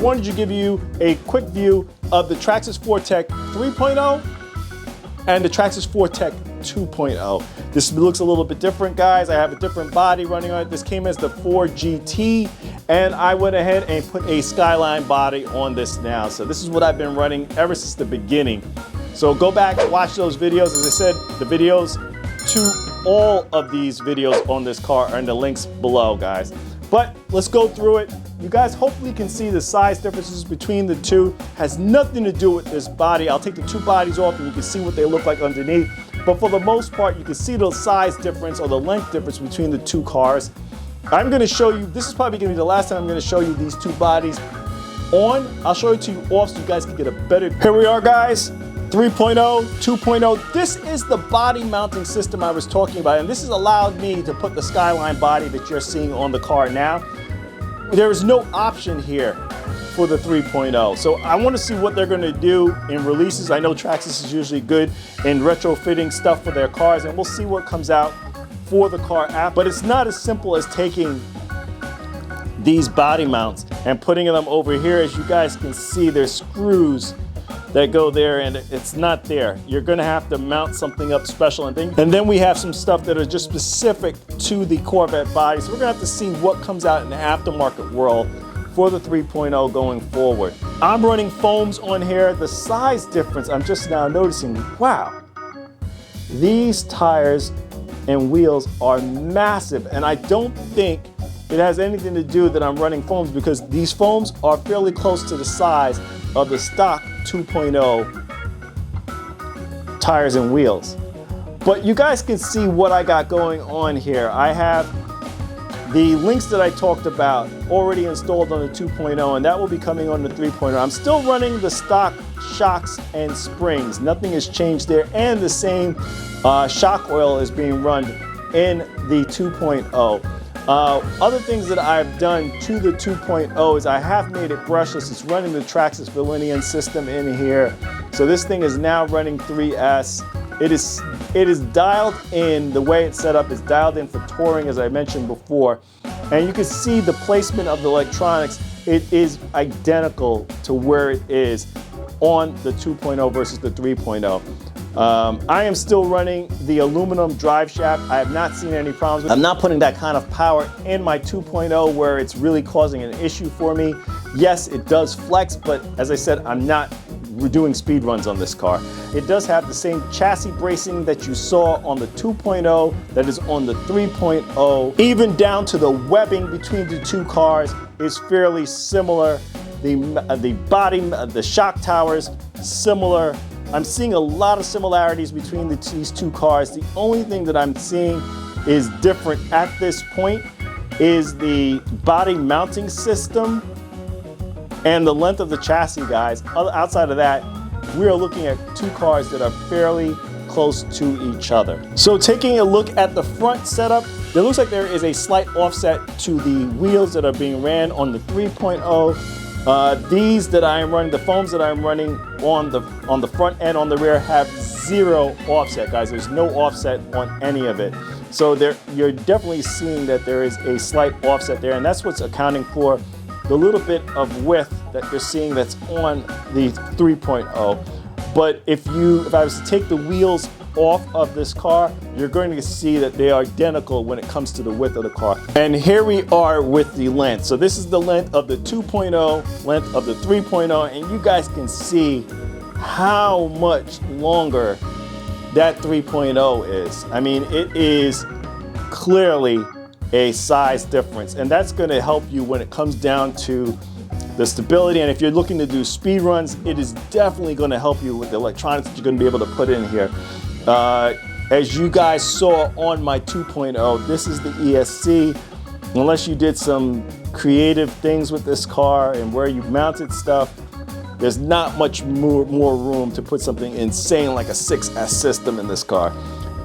wanted to give you a quick view of the Traxxas 4Tech 3.0 and the Traxxas 4Tech 2.0. This looks a little bit different, guys. I have a different body running on it. This came as the 4GT, and I went ahead and put a Skyline body on this now. So this is what I've been running ever since the beginning. So go back and watch those videos. As I said, the videos to all of these videos on this car are in the links below, guys. But let's go through it. You guys hopefully can see the size differences between the two. Has nothing to do with this body. I'll take the two bodies off and you can see what they look like underneath. But for the most part, you can see the size difference or the length difference between the two cars. I'm gonna show you, this is probably gonna be the last time I'm gonna show you these two bodies on. I'll show it to you off so you guys can get a better. Here we are, guys. 3.0, 2.0. This is the body mounting system I was talking about, and this has allowed me to put the Skyline body that you're seeing on the car now. There is no option here for the 3.0. So I want to see what they're going to do in releases. I know Traxxas is usually good in retrofitting stuff for their cars, and we'll see what comes out for the car app. But it's not as simple as taking these body mounts and putting them over here. As you guys can see, there's screws that go there and it's not there. You're gonna have to mount something up special, and then we have some stuff that are just specific to the Corvette body. So we're gonna have to see what comes out in the aftermarket world for the 3.0 going forward. I'm running foams on here. The size difference, I'm just now noticing, wow, these tires and wheels are massive, and I don't think it has anything to do that I'm running foams, because these foams are fairly close to the size of the stock 2.0 tires and wheels. But you guys can see what I got going on here. I have the links that I talked about already installed on the 2.0, and that will be coming on the 3.0. I'm still running the stock shocks and springs. Nothing has changed there, and the same shock oil is being run in the 2.0. Other things that I've done to the 2.0 is I have made it brushless. It's running the Traxxas Verlinian system in here. So this thing is now running 3S. It is dialed in, the way it's set up is dialed in for touring, as I mentioned before. And you can see the placement of the electronics. It is identical to where it is on the 2.0 versus the 3.0. I am still running the aluminum drive shaft. I have not seen any problems with it. I'm not putting that kind of power in my 2.0 where it's really causing an issue for me. Yes, it does flex, but as I said, I'm not doing speed runs on this car. It does have the same chassis bracing that you saw on the 2.0 that is on the 3.0. Even down to the webbing between the two cars is fairly similar. The body, the shock towers, similar. I'm seeing a lot of similarities between these two cars. The only thing that I'm seeing is different at this point is the body mounting system and the length of the chassis, guys. Outside of that, we are looking at two cars that are fairly close to each other. So taking a look at the front setup, it looks like there is a slight offset to the wheels that are being ran on the 3.0. These that I am running, the foams that I'm running on the front and on the rear have zero offset, guys. There's no offset on any of it. So you're definitely seeing that there is a slight offset there, and that's what's accounting for the little bit of width that you're seeing that's on the 3.0. But if I was to take the wheels off of this car, you're going to see that they are identical when it comes to the width of the car. And here we are with the length. So this is the length of the 2.0, length of the 3.0, and you guys can see how much longer that 3.0 is. I mean, it is clearly a size difference, and that's going to help you when it comes down to the stability. And if you're looking to do speed runs, it is definitely going to help you with the electronics that you're going to be able to put in here. As you guys saw on my 2.0, this is the ESC. Unless you did some creative things with this car and where you mounted stuff, there's not much more room to put something insane like a 6S system in this car.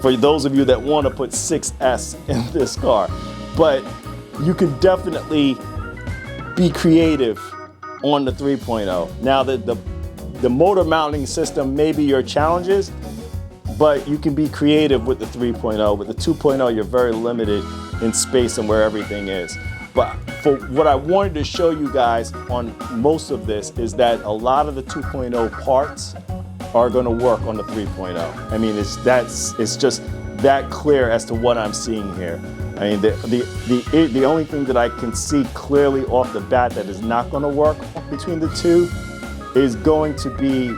For those of you that want to put 6S in this car. But you can definitely be creative on the 3.0. Now the motor mounting system may be your challenges, but you can be creative with the 3.0. With the 2.0, you're very limited in space and where everything is. But for what I wanted to show you guys on most of this is that a lot of the 2.0 parts are going to work on the 3.0. I mean, it's just that clear as to what I'm seeing here. I mean, the only thing that I can see clearly off the bat that is not going to work between the two is going to be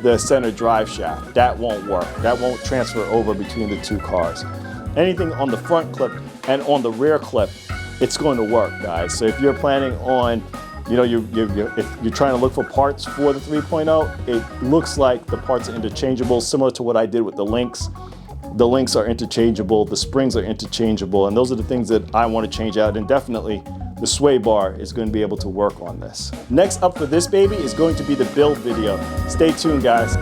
the center drive shaft. That won't work. That won't transfer over between the two cars. Anything on the front clip and on the rear clip, it's going to work, guys. So if you're planning on, you know, if you're trying to look for parts for the 3.0, it looks like the parts are interchangeable, similar to what I did with the links. The links are interchangeable, the springs are interchangeable, and those are the things that I want to change out, and definitely the sway bar is going to be able to work on this. Next up for this baby is going to be the build video. Stay tuned, guys.